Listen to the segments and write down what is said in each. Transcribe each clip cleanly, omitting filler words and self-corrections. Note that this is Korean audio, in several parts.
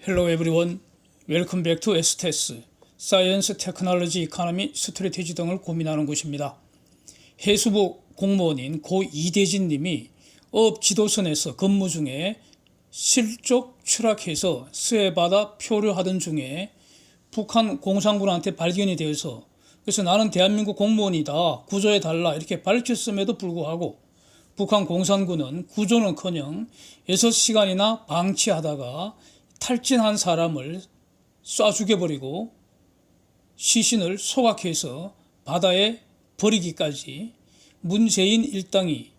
Hello everyone. Welcome back to STS, Science, Technology, Economy, Strategy 등을 고민하는 곳입니다. 해수부 공무원인 고 이대진 님이 어업 지도선에서 근무 중에 실족 추락해서 수해받아 표류하던 중에 북한 공산군한테 발견이 되어서 그래서 나는 대한민국 공무원이다, 구조해달라 이렇게 밝혔음에도 불구하고 북한 공산군은 구조는커녕 6시간이나 방치하다가 탈진한 사람을 쏴 죽여버리고 시신을 소각해서 바다에 버리기까지 문재인 일당이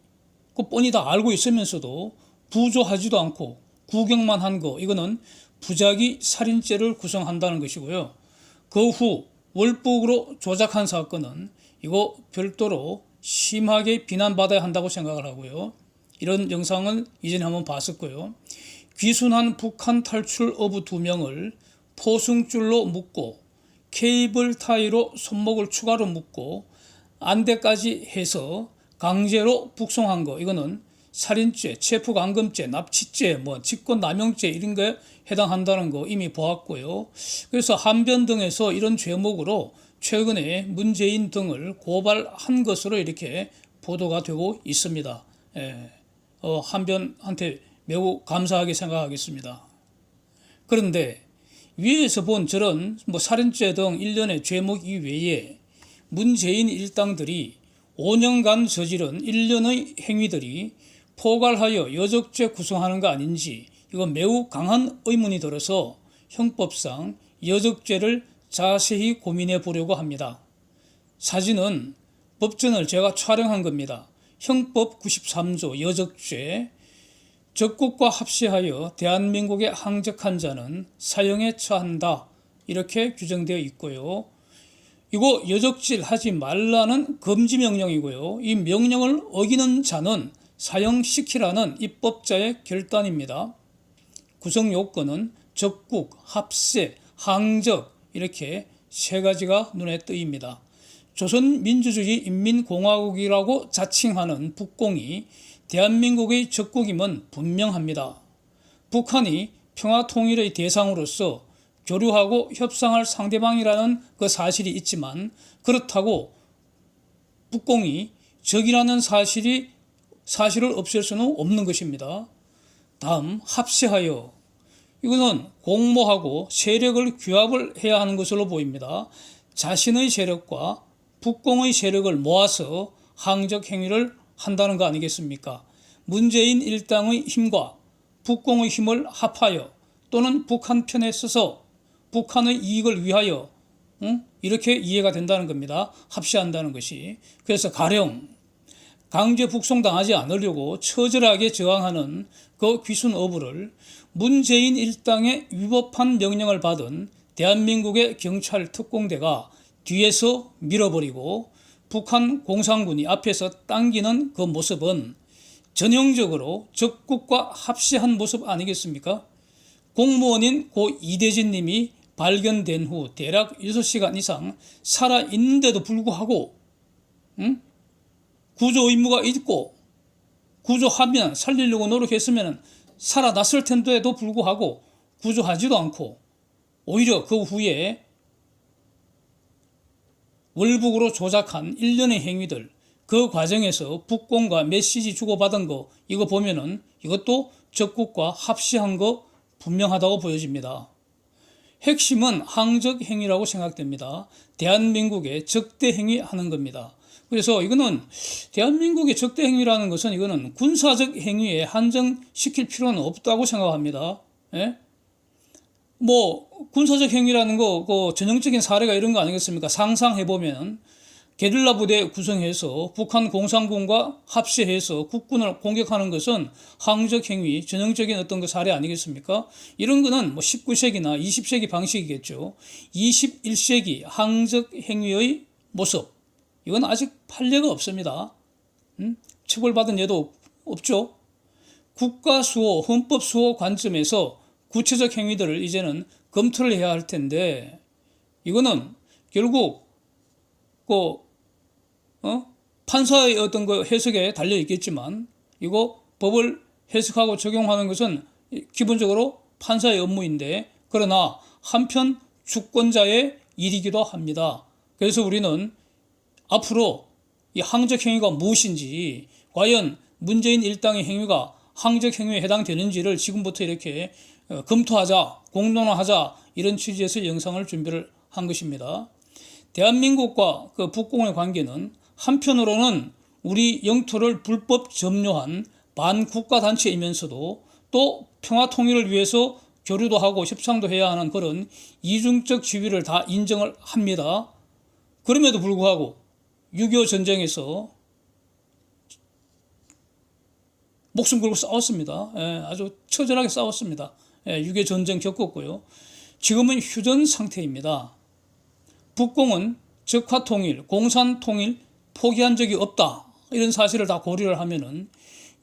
그 뻔히 다 알고 있으면서도 부조하지도 않고 구경만 한 거, 이거는 부작위 살인죄를 구성한다는 것이고요. 그 후 월북으로 조작한 사건은 이거 별도로 심하게 비난받아야 한다고 생각을 하고요. 이런 영상은 이전에 한번 봤었고요. 귀순한 북한 탈출 어부 2명을 포승줄로 묶고 케이블 타이로 손목을 추가로 묶고 안대까지 해서 강제로 북송한 거, 이거는 살인죄, 체포감금죄, 납치죄, 직권남용죄 이런 거에 해당한다는 거 이미 보았고요. 그래서 한변 등에서 이런 죄목으로 최근에 문재인 등을 고발한 것으로 이렇게 보도가 되고 있습니다. 한변한테 매우 감사하게 생각하겠습니다. 그런데 위에서 본 저런 살인죄 등 일련의 죄목 이외에 문재인 일당들이 5년간 저지른 일련의 행위들이 포괄하여 여적죄 구성하는 거 아닌지 이거 매우 강한 의문이 들어서 형법상 여적죄를 자세히 고민해 보려고 합니다. 사진은 법전을 제가 촬영한 겁니다. 형법 93조 여적죄, 적국과 합시하여 대한민국에 항적한 자는 사형에 처한다 이렇게 규정되어 있고요. 이거 여적질 하지 말라는 금지 명령이고요. 이 명령을 어기는 자는 사형시키라는 입법자의 결단입니다. 구성 요건은 적국, 합세, 항적 이렇게 3가지가 눈에 띄입니다. 조선민주주의인민공화국이라고 자칭하는 북공이 대한민국의 적국임은 분명합니다. 북한이 평화통일의 대상으로서 교류하고 협상할 상대방이라는 그 사실이 있지만 그렇다고 북공이 적이라는 사실을 없앨 수는 없는 것입니다. 다음 합세하여, 이것은 공모하고 세력을 규합을 해야 하는 것으로 보입니다. 자신의 세력과 북공의 세력을 모아서 항적 행위를 한다는 거 아니겠습니까? 문재인 일당의 힘과 북공의 힘을 합하여 또는 북한 편에 서서 북한의 이익을 위하여 이렇게 이해가 된다는 겁니다. 합시한다는 것이. 그래서 가령 강제 북송당하지 않으려고 처절하게 저항하는 그 귀순 어부를 문재인 일당의 위법한 명령을 받은 대한민국의 경찰 특공대가 뒤에서 밀어버리고 북한 공산군이 앞에서 당기는 그 모습은 전형적으로 적국과 합시한 모습 아니겠습니까? 공무원인 고 이대진 님이 발견된 후 대략 6시간 이상 살아있는데도 불구하고 구조 의무가 있고 구조하면 살리려고 노력했으면 살아났을 텐데도 불구하고 구조하지도 않고 오히려 그 후에 월북으로 조작한 일련의 행위들, 그 과정에서 북공과 메시지 주고받은 거 이거 보면은 이것도 적국과 합시한 거 분명하다고 보여집니다. 핵심은 항적 행위라고 생각됩니다. 대한민국의 적대 행위 하는 겁니다. 그래서 이거는 대한민국의 적대 행위라는 것은 이거는 군사적 행위에 한정시킬 필요는 없다고 생각합니다. 군사적 행위라는 거, 그 전형적인 사례가 이런 거 아니겠습니까? 상상해보면 게릴라 부대 구성해서 북한 공산군과 합세해서 국군을 공격하는 것은 항적 행위, 전형적인 어떤 그 사례 아니겠습니까? 이런 거는 19세기나 20세기 방식이겠죠. 21세기 항적 행위의 모습, 이건 아직 판례가 없습니다. 처벌받은 예도 없죠. 국가수호, 헌법수호 관점에서 구체적 행위들을 이제는 검토를 해야 할 텐데 이거는 결국 판사의 어떤 그 해석에 달려 있겠지만 이거 법을 해석하고 적용하는 것은 기본적으로 판사의 업무인데 그러나 한편 주권자의 일이기도 합니다. 그래서 우리는 앞으로 이 항적 행위가 무엇인지, 과연 문재인 일당의 행위가 항적 행위에 해당되는지를 지금부터 이렇게 검토하자, 공론화하자, 이런 취지에서 영상을 준비를 한 것입니다. 대한민국과 그 북공의 관계는 한편으로는 우리 영토를 불법 점유한 반국가 단체이면서도 또 평화 통일을 위해서 교류도 하고 협상도 해야 하는 그런 이중적 지위를 다 인정을 합니다. 그럼에도 불구하고 6.25 전쟁에서 목숨 걸고 싸웠습니다. 아주 처절하게 싸웠습니다. 6.25 전쟁 겪었고요. 지금은 휴전 상태입니다. 북공은 적화통일, 공산통일 포기한 적이 없다. 이런 사실을 다 고려를 하면은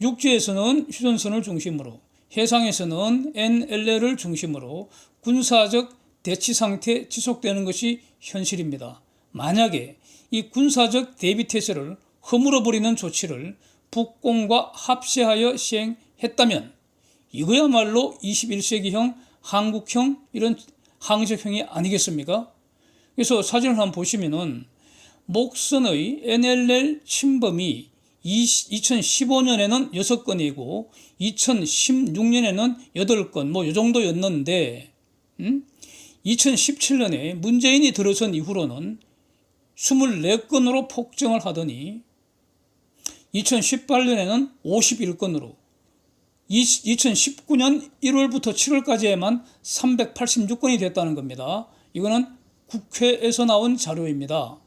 육지에서는 휴전선을 중심으로, 해상에서는 NLL을 중심으로 군사적 대치 상태 지속되는 것이 현실입니다. 만약에 이 군사적 대비태세를 허물어버리는 조치를 북공과 합세하여 시행했다면 이거야말로 21세기형 한국형 이런 항적형이 아니겠습니까? 그래서 사진을 한번 보시면은 목선의 NLL 침범이 2015년에는 6건이고 2016년에는 8건 뭐 이 정도였는데 2017년에 문재인이 들어선 이후로는 24건으로 폭증을 하더니 2018년에는 51건으로 2019년 1월부터 7월까지에만 386건이 됐다는 겁니다. 이거는 국회에서 나온 자료입니다.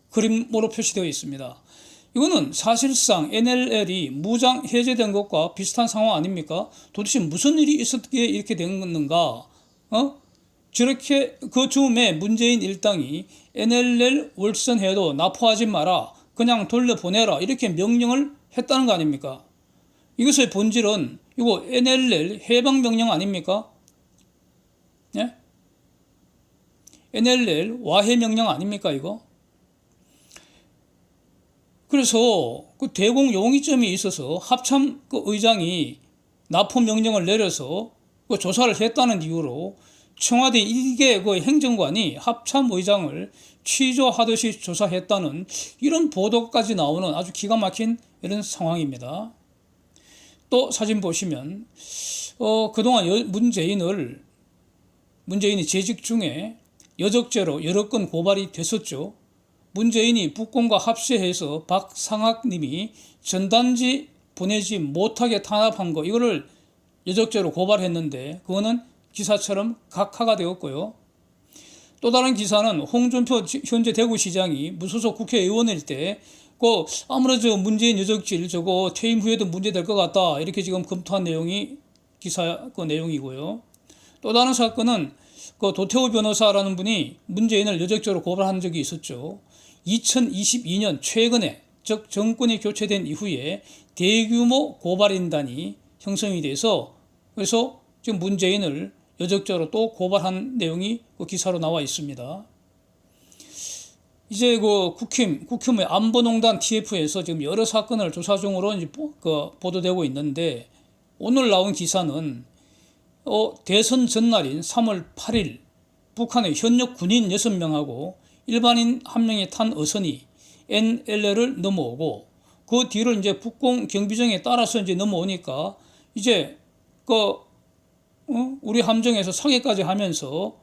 그림으로 표시되어 있습니다. 이거는 사실상 NLL이 무장 해제된 것과 비슷한 상황 아닙니까? 도대체 무슨 일이 있었기에 이렇게 된 건가? 저렇게 그 즈음에 문재인 일당이 NLL 월선해도 납포하지 마라, 그냥 돌려보내라 이렇게 명령을 했다는 거 아닙니까? 이것의 본질은 이거 NLL 해방명령 아닙니까? 예? NLL 와해명령 아닙니까 이거? 그래서 그 대공 용의점이 있어서 합참 그 의장이 납포 명령을 내려서 그 조사를 했다는 이유로 청와대 일개 그 행정관이 합참 의장을 취조하듯이 조사했다는 이런 보도까지 나오는 아주 기가 막힌 이런 상황입니다. 또 사진 보시면 그동안 문재인이 재직 중에 여적죄로 여러 건 고발이 됐었죠. 문재인이 북공과 합세해서 박상학님이 전단지 보내지 못하게 탄압한 거, 이거를 여적죄로 고발했는데 그거는 기사처럼 각하가 되었고요. 또 다른 기사는 홍준표 현재 대구시장이 무소속 국회의원일 때 아무래도 문재인 여적질 저거 퇴임 후에도 문제될 것 같다 이렇게 지금 검토한 내용이 기사 그 내용이고요. 또 다른 사건은 그 도태우 변호사라는 분이 문재인을 여적죄로 고발한 적이 있었죠. 2022년 최근에, 즉 정권이 교체된 이후에 대규모 고발인단이 형성이 돼서 그래서 지금 문재인을 여적죄로 또 고발한 내용이 그 기사로 나와 있습니다. 이제 그 국힘의 안보농단 TF에서 지금 여러 사건을 조사 중으로 이제 보도되고 있는데 오늘 나온 기사는 대선 전날인 3월 8일 북한의 현역 군인 6명하고 일반인 1명이 탄 어선이 NLL을 넘어오고 그 뒤를 이제 북공 경비정에 따라서 이제 넘어오니까 이제 우리 함정에서 사격까지 하면서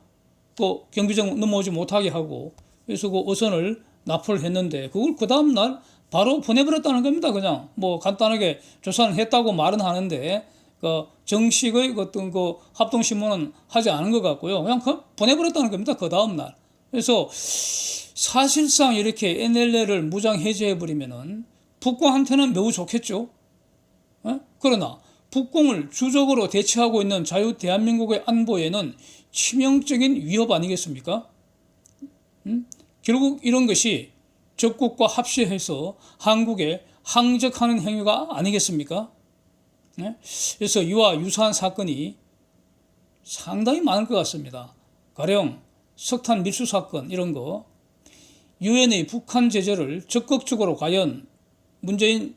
또 경비정 넘어오지 못하게 하고 그래서 그 어선을 납포를 했는데 그걸 그 다음날 바로 보내버렸다는 겁니다. 그냥 뭐 간단하게 조사는 했다고 말은 하는데 정식의 어떤 그 합동신문은 하지 않은 것 같고요. 그냥 보내버렸다는 겁니다. 그 다음날. 그래서 사실상 이렇게 NLL을 무장 해제해버리면은 북공한테는 매우 좋겠죠. 그러나 북공을 주적으로 대치하고 있는 자유 대한민국의 안보에는 치명적인 위협 아니겠습니까? 결국 이런 것이 적국과 합세해서 한국에 항적하는 행위가 아니겠습니까? 그래서 이와 유사한 사건이 상당히 많을 것 같습니다. 가령 석탄 밀수 사건 이런 거, 유엔의 북한 제재를 적극적으로 과연 문재인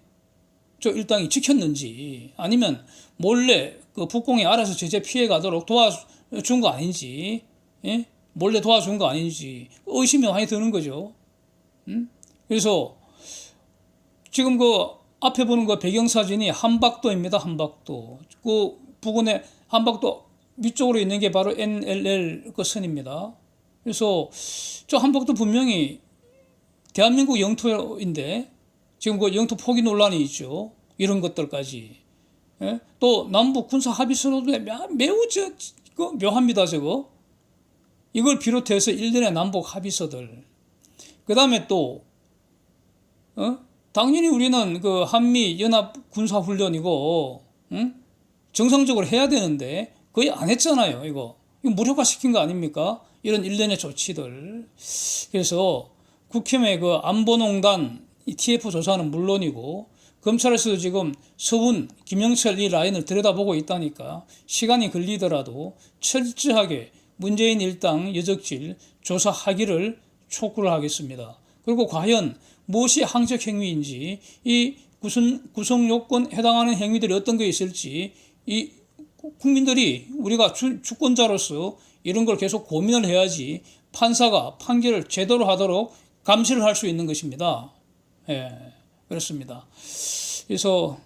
일당이 지켰는지 아니면 몰래 그 북공이 알아서 제재 피해 가도록 도와준 거 아닌지, 예? 몰래 도와준 거 아닌지 의심이 많이 드는 거죠. 그래서 지금 그 앞에 보는 그 배경사진이 한박도입니다. 한박도. 그 부근에 한박도 위쪽으로 있는 게 바로 NLL 그 선입니다. 그래서 저 한박도 분명히 대한민국 영토인데 지금 그 영토 포기 논란이 있죠. 이런 것들까지. 예? 또 남북 군사 합의서로도 매우 그 묘합니다. 저거. 이걸 비롯해서 일련의 남북 합의서들. 그 다음에 또 당연히 우리는 그 한미 연합 군사 훈련이고 정상적으로 해야 되는데 거의 안 했잖아요. 이거 무력화 시킨 거 아닙니까? 이런 일련의 조치들. 그래서 국힘의 그 안보농단 TF 조사는 물론이고 검찰에서도 지금 서훈, 김영철 이 라인을 들여다보고 있다니까 시간이 걸리더라도 철저하게 문재인 일당 여적질 조사하기를 촉구를 하겠습니다. 그리고 과연 무엇이 항적 행위인지 이 구성 요건 해당하는 행위들이 어떤 게 있을지 이 국민들이 우리가 주권자로서 이런 걸 계속 고민을 해야지 판사가 판결을 제대로 하도록 감시를 할 수 있는 것입니다. 예, 그렇습니다. 그래서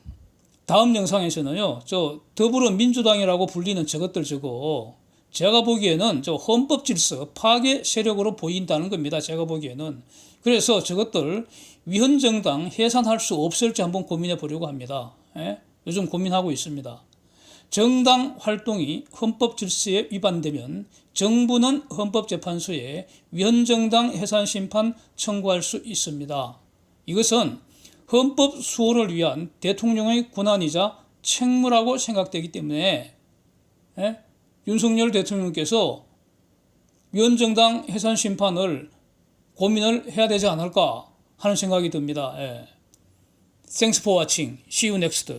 다음 영상에서는요, 저 더불어민주당이라고 불리는 저것들 저거 제가 보기에는 저 헌법 질서 파괴 세력으로 보인다는 겁니다. 제가 보기에는. 그래서 저것들 위헌정당 해산할 수 없을지 한번 고민해 보려고 합니다. 예? 요즘 고민하고 있습니다. 정당 활동이 헌법 질서에 위반되면 정부는 헌법재판소에 위헌정당 해산 심판 청구할 수 있습니다. 이것은 헌법 수호를 위한 대통령의 권한이자 책무라고 생각되기 때문에 윤석열 대통령께서 위헌정당 해산 심판을 고민을 해야 되지 않을까 하는 생각이 듭니다. Thanks for watching. See you next.